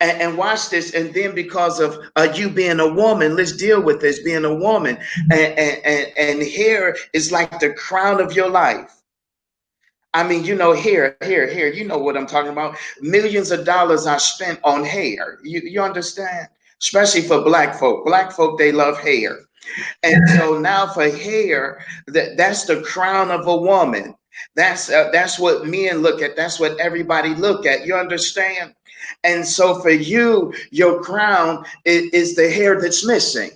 And watch this. And then because of you being a woman, let's deal with this being a woman. And hair is like the crown of your life. I mean, here, you know what I'm talking about. Millions of dollars are spent on hair. You understand? Especially for black folk. Black folk, they love hair. And so now for hair, that's the crown of a woman. That's what men look at. That's what everybody look at. You understand? And so for you, your crown is the hair that's missing,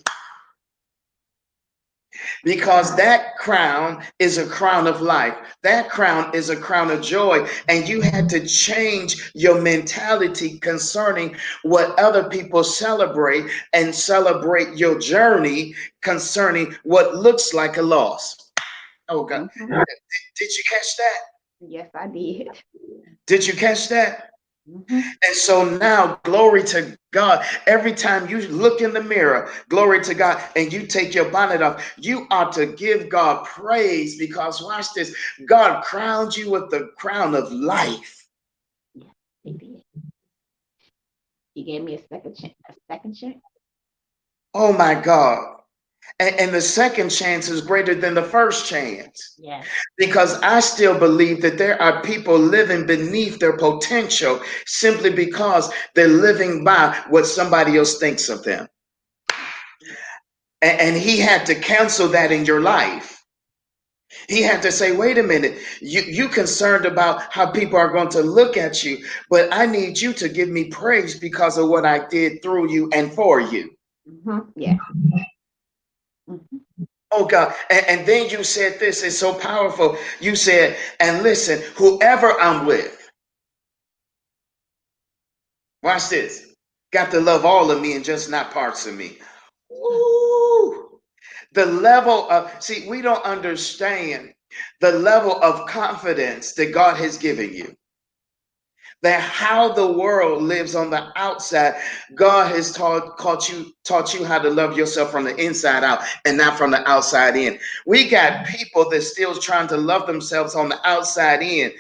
because that crown is a crown of life. That crown is a crown of joy. And you had to change your mentality concerning what other people celebrate, and celebrate your journey concerning what looks like a loss. Oh, God. Did you catch that? Yes, I did. Did you catch that? And so now, glory to God. Every time you look in the mirror, glory to God, and you take your bonnet off, you ought to give God praise, because watch this, God crowned you with the crown of life. Yes, he did. He gave me a second chance. A second chance. Oh my God. And the second chance is greater than the first chance. Yes. Because I still believe that there are people living beneath their potential simply because they're living by what somebody else thinks of them. And he had to cancel that in your life. He had to say, wait a minute, you concerned about how people are going to look at you, but I need you to give me praise because of what I did through you and for you. Yeah. Oh God. And then you said this, is so powerful. You said, and listen, whoever I'm with, watch this, got to love all of me and just not parts of me. Ooh. The level of, see, we don't understand the level of confidence that God has given you. That how the world lives on the outside, God has taught you how to love yourself from the inside out and not from the outside in. We got people that still trying to love themselves on the outside in.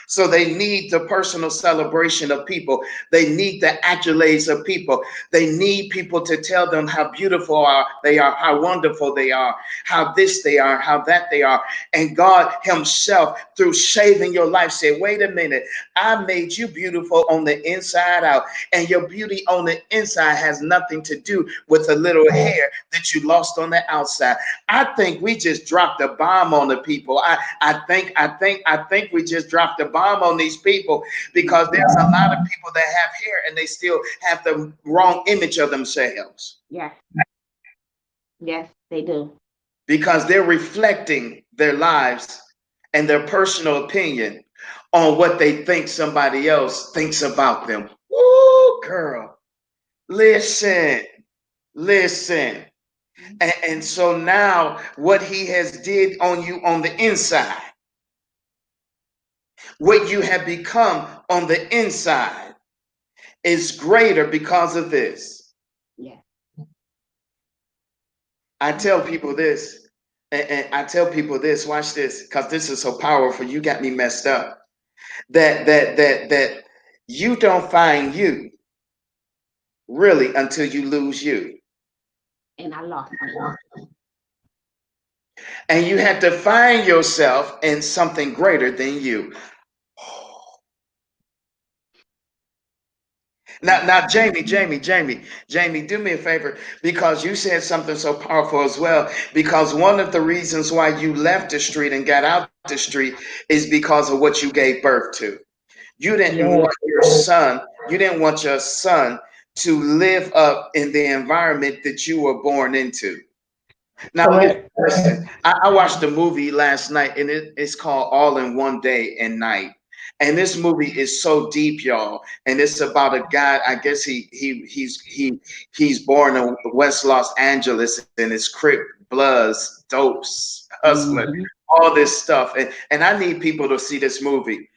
So they need the personal celebration of people. They need the accolades of people. They need people to tell them how beautiful they are, how wonderful they are, how this they are, how that they are. And God himself, through shaving your life, said, wait a minute, I made you beautiful on the inside out. And your beauty on the inside has nothing to do with a little hair that you lost on the outside. I think we just dropped a bomb on the people. I think we just dropped a bomb on these people, because there's a lot of people that have hair and they still have the wrong image of themselves. Yes. Yes, they do. Because they're reflecting their lives and their personal opinion on what they think somebody else thinks about them. Ooh, girl, listen, listen. And so now what he has did on you on the inside, what you have become on the inside, is greater because of this. Yeah. I tell people this, and I tell people this, watch this, because this is so powerful. You got me messed up. That you don't find you really until you lose you. And I lost me. And you have to find yourself in something greater than you. Now, Jamie, do me a favor, because you said something so powerful as well. Because one of the reasons why you left the street and got out the street is because of what you gave birth to. You didn't want your son to live up in the environment that you were born into. Now, listen, I watched a movie last night, and it's called All in One Day and Night. And this movie is so deep, y'all. And it's about a guy. I guess he's born in West Los Angeles, and it's Crip, Bloods, Dopes, Hustler, all this stuff. And I need people to see this movie.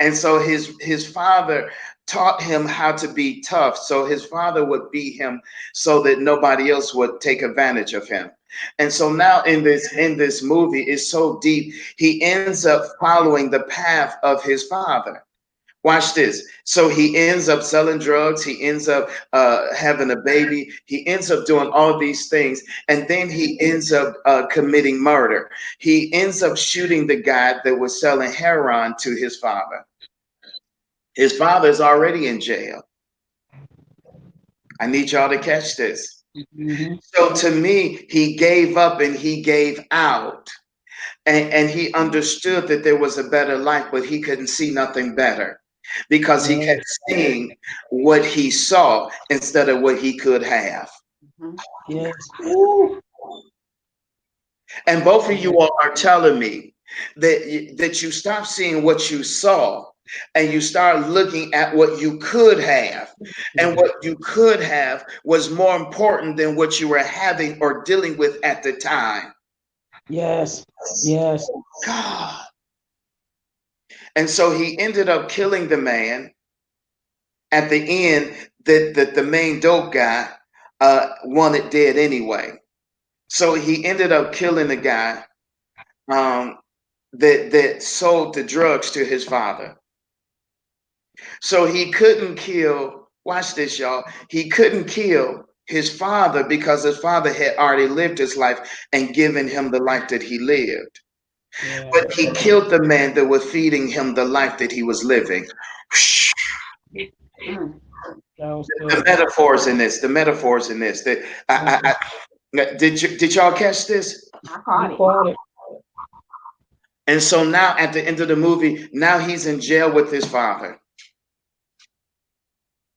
And so his father taught him how to be tough. So his father would beat him so that nobody else would take advantage of him. And so now in this movie, it's so deep. He ends up following the path of his father. Watch this. So he ends up selling drugs. He ends up having a baby. He ends up doing all these things. And then he ends up committing murder. He ends up shooting the guy that was selling heroin to his father. His father is already in jail. I need y'all to catch this. Mm-hmm. So to me, he gave up and he gave out. And he understood that there was a better life, but he couldn't see nothing better because he kept Yes. seeing what he saw instead of what he could have. Mm-hmm. Yes. Ooh. And both of Yeah. you all are telling me that you stop seeing what you saw and you start looking at what you could have. And what you could have was more important than what you were having or dealing with at the time. Yes. Yes. God. And so he ended up killing the man at the end that the main dope guy wanted dead anyway. So he ended up killing the guy um, that sold the drugs to his father. So he couldn't kill. Watch this, y'all. He couldn't kill his father because his father had already lived his life and given him the life that he lived. Yeah. But he killed the man that was feeding him the life that he was living. Mm. That was The good. metaphors in this, the metaphors in this. That did y'all catch this? I You caught it. caught it. And so now at the end of the movie, now he's in jail with his father.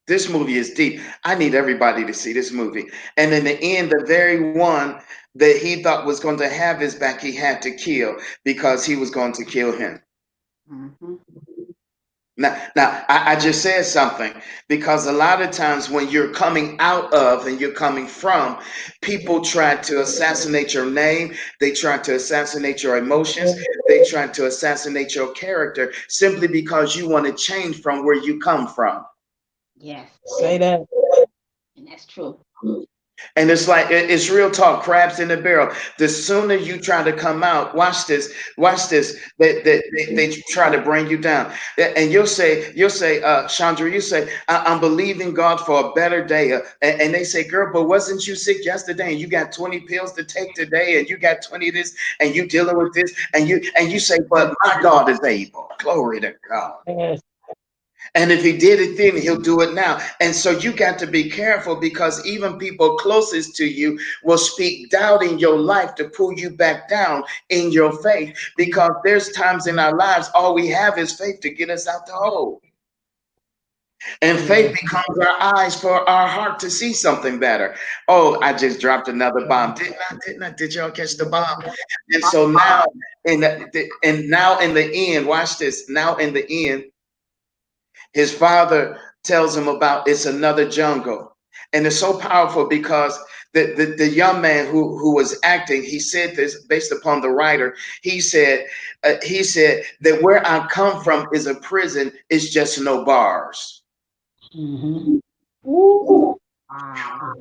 This movie is deep. I need everybody to see this movie. And in the end, the very one that he thought was going to have his back, he had to kill because he was going to kill him. Mm-hmm. Now, I just said something because a lot of times when you're coming out of and you're coming from, people try to assassinate your name. They try to assassinate your emotions. They try to assassinate your character simply because you want to change from where you come from. Yes, Say that. and that's true. And it's like it's real talk, crabs in the barrel. The sooner you try to come out, watch this. They try to bring you down, and you'll say, Chandra, you say, I'm believing God for a better day, and they say, girl, but wasn't you sick yesterday, and you got 20 pills to take today, and you got 20 this, and you dealing with this, and you say, but my God is able. Glory to God. Yes. And if he did it then, he'll do it now. And so you got to be careful because even people closest to you will speak doubt in your life to pull you back down in your faith. Because there's times in our lives, all we have is faith to get us out the hole. And faith Yes. becomes our eyes for our heart to see something better. Oh, I just dropped another bomb. Didn't I? Didn't I? Did y'all catch the bomb? And so now, now in the end, watch this. Now in the end, his father tells him about it's another jungle. And it's so powerful because the young man who was acting, he said this based upon the writer. He said that where I come from is a prison, it's just no bars. Mm-hmm. Ooh. Wow.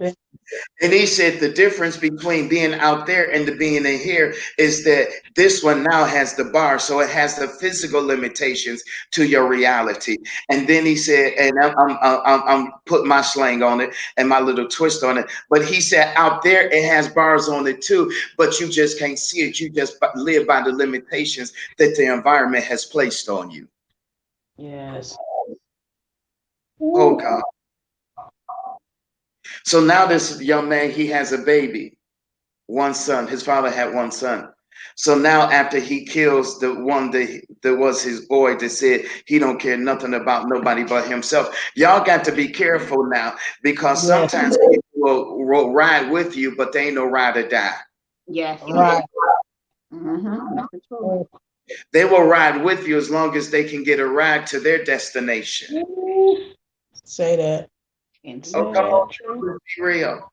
And he said the difference between being out there and the being in here is that this one now has the bar, so it has the physical limitations to your reality. And then he said, and I'm putting my slang on it and my little twist on it. But he said out there it has bars on it too, but you just can't see it. You just live by the limitations that the environment has placed on you. Yes. Oh Ooh. God! So now this young man, he has a baby. One son. His father had one son. So now after he kills the one that was his boy that said he don't care nothing about nobody but himself. Y'all got to be careful now because Yes. sometimes people will ride with you, but they ain't no ride or die. Yes. Right. Mm-hmm. That's the truth. Oh. They will ride with you as long as they can get a ride to their destination. Ooh. Say that. And Oh, Say come that. on, True. let's be real.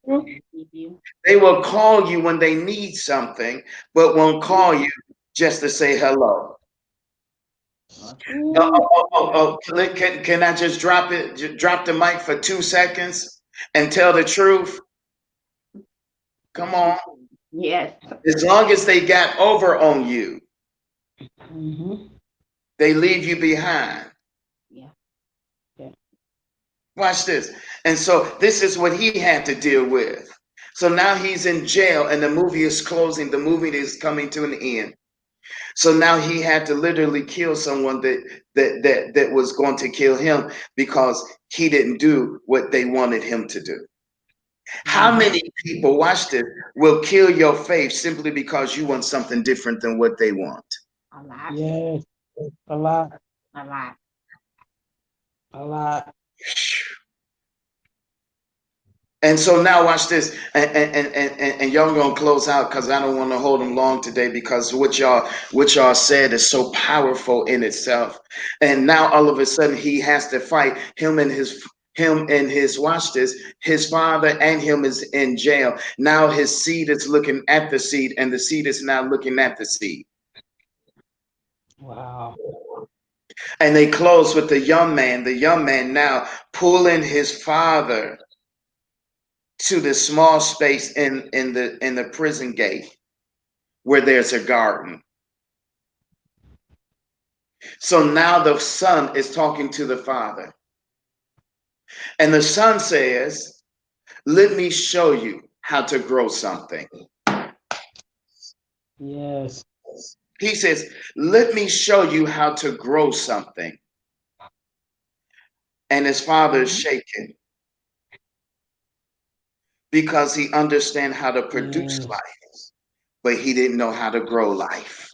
True. keep you. They will call you when they need something, but won't call you just to say hello. Oh, Ooh. oh, oh, oh, can I just drop it? Drop the mic for 2 seconds and tell the truth? Come on. Yes. As long as they got over on you, Mm-hmm. they leave you behind. Watch this. And so this is what he had to deal with. So now he's in jail and the movie is closing. The movie is coming to an end. So now he had to literally kill someone that was going to kill him because he didn't do what they wanted him to do. How many people, watch this, will kill your faith simply because you want something different than what they want? A lot. Yes. A lot. A lot. A lot. And so now watch this, and y'all gonna close out because I don't want to hold them long today because what y'all said is so powerful in itself. And now all of a sudden he has to fight him and his watch this, his father and him is in jail. Now his seed is looking at the seed, and the seed is now looking at the seed. Wow. And they close with the young man now pulling his father to the small space in the prison gate where there's a garden. So now the son is talking to the father, and the son says, let me show you how to grow something. Yes. He says, let me show you how to grow something. And his father is shaken because he understands how to produce Yes. life, but he didn't know how to grow life.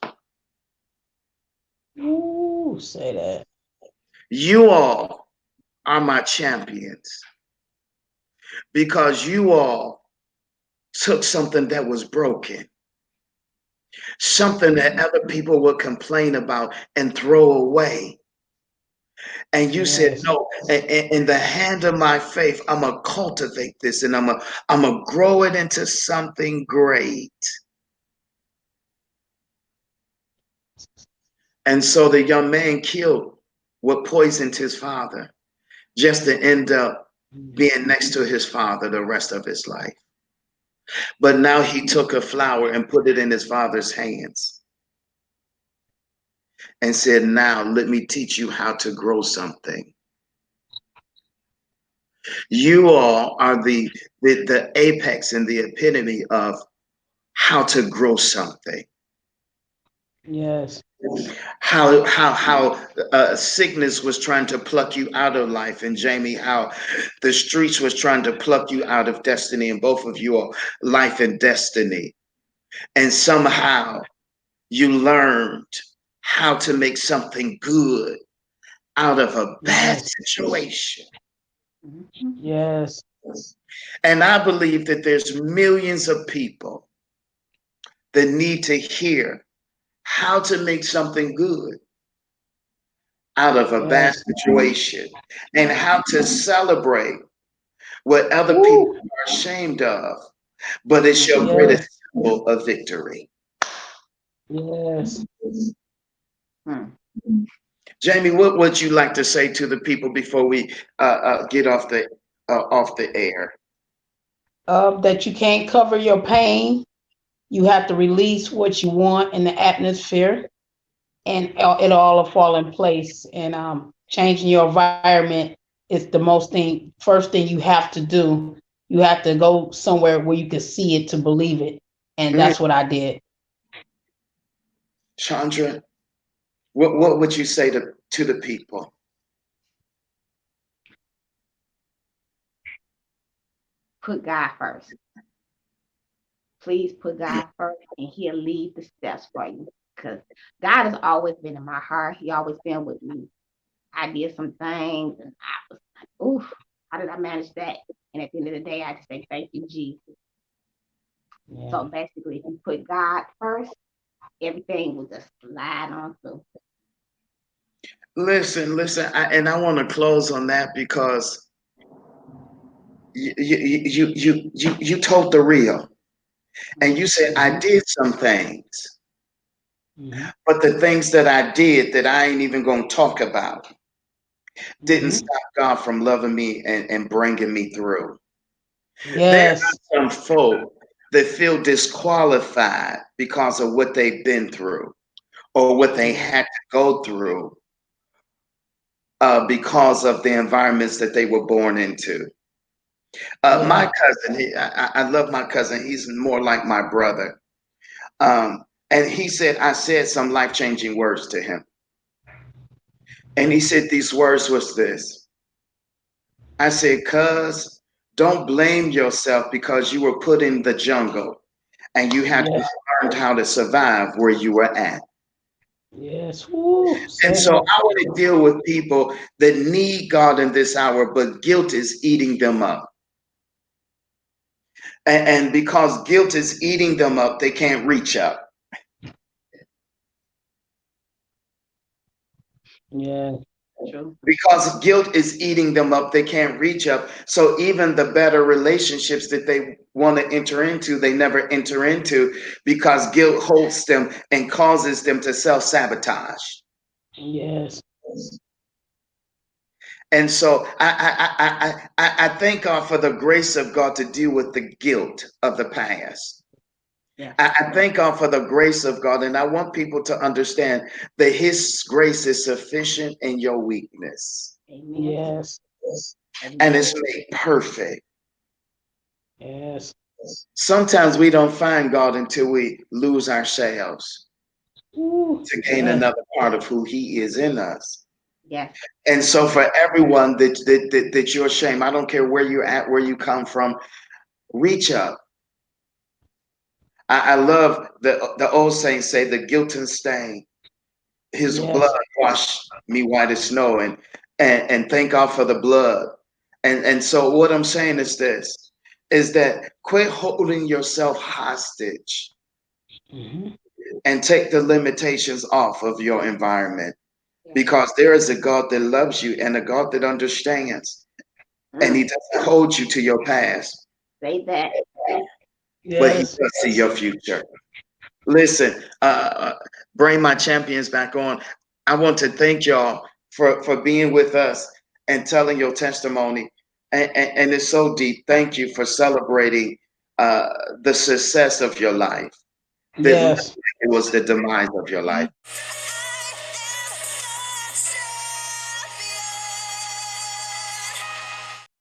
Ooh, say that. You all are my champions because you all took something that was broken, something that other people would complain about and throw away. And you said, Yes. no, in the hand of my faith, I'm going to cultivate this and I'm going to grow it into something great. And so the young man killed what poisoned his father just to end up being next to his father the rest of his life. But now he took a flower and put it in his father's hands and said, now let me teach you how to grow something. You all are the apex and the epitome of how to grow something. Yes. How sickness was trying to pluck you out of life, and Jamie, how the streets was trying to pluck you out of destiny, and both of you are life and destiny. And somehow you learned how to make something good out of a bad Yes. situation. Yes. And I believe that there's millions of people that need to hear how to make something good out of a bad Yes. situation and how to celebrate what other people Ooh. are ashamed of, but it's your Yes. greatest symbol of victory. Yes. Jamie, what would you like to say to the people before we get off the air? That you can't cover your pain. You have to release what you want in the atmosphere, and it all will fall in place. And changing your environment is the first thing you have to do. You have to go somewhere where you can see it to believe it, and Mm, that's what I did. Chandra, what would you say to the people? Put God first. Please put God first, and He'll lead the steps for you. Because God has always been in my heart. He always been with me. I did some things, and I was like, "Oof, how did I manage that?" And at the end of the day, I just say, "Thank you, Jesus." Yeah. So basically, if you put God first, everything will just slide on through. Listen, and I want to close on that because you told the real, and you said I did some things, Mm-hmm. but the things that I did that I ain't even gonna talk about didn't Mm-hmm. stop God from loving me and bringing me through. There Yes. are some folk that feel disqualified because of what they've been through or what they Yes. had to go through. because of the environments that they were born into. My Yeah. cousin, I love my cousin. He's more like my brother. And he said, I said some life changing words to him. And he said these words was this. I said, cuz, don't blame yourself because you were put in the jungle and you had to Yes. learn how to survive where you were at. Yes. Woo. And Say so that. I want to deal with people that need God in this hour, but guilt is eating them up. And because guilt is eating them up, they can't reach up. Yeah. True. Because guilt is eating them up, they can't reach up. So even the better relationships that they want to enter into, they never enter into because guilt holds them and causes them to self sabotage. Yes. And so I thank God for the grace of God to deal with the guilt of the past. Yes. I thank God for the grace of God, and I want people to understand that His grace is sufficient in your weakness, Amen. Yes. and Amen. it's made perfect. Yes. Sometimes we don't find God until we lose ourselves Woo. to gain Yes. another part of who He is in us. Yes. And so, for everyone that you're ashamed, I don't care where you're at, where you come from, reach up. I love the old saints say, "The guilt and stain, His blood Yes. washed me white as snow," and thank God for the blood. And so, what I'm saying is this: is that quit holding yourself hostage Hmm. and take the limitations off of your environment Yes. because there is a God that loves you and a God that understands, and He Mm. doesn't hold you to your past, Say that. but He Yes. does see your future. Listen, bring my champions back on. I want to thank y'all for being with us and telling your testimony. And it's so deep. Thank you for celebrating uh, the success of your life. That Yes. it was the demise of your life.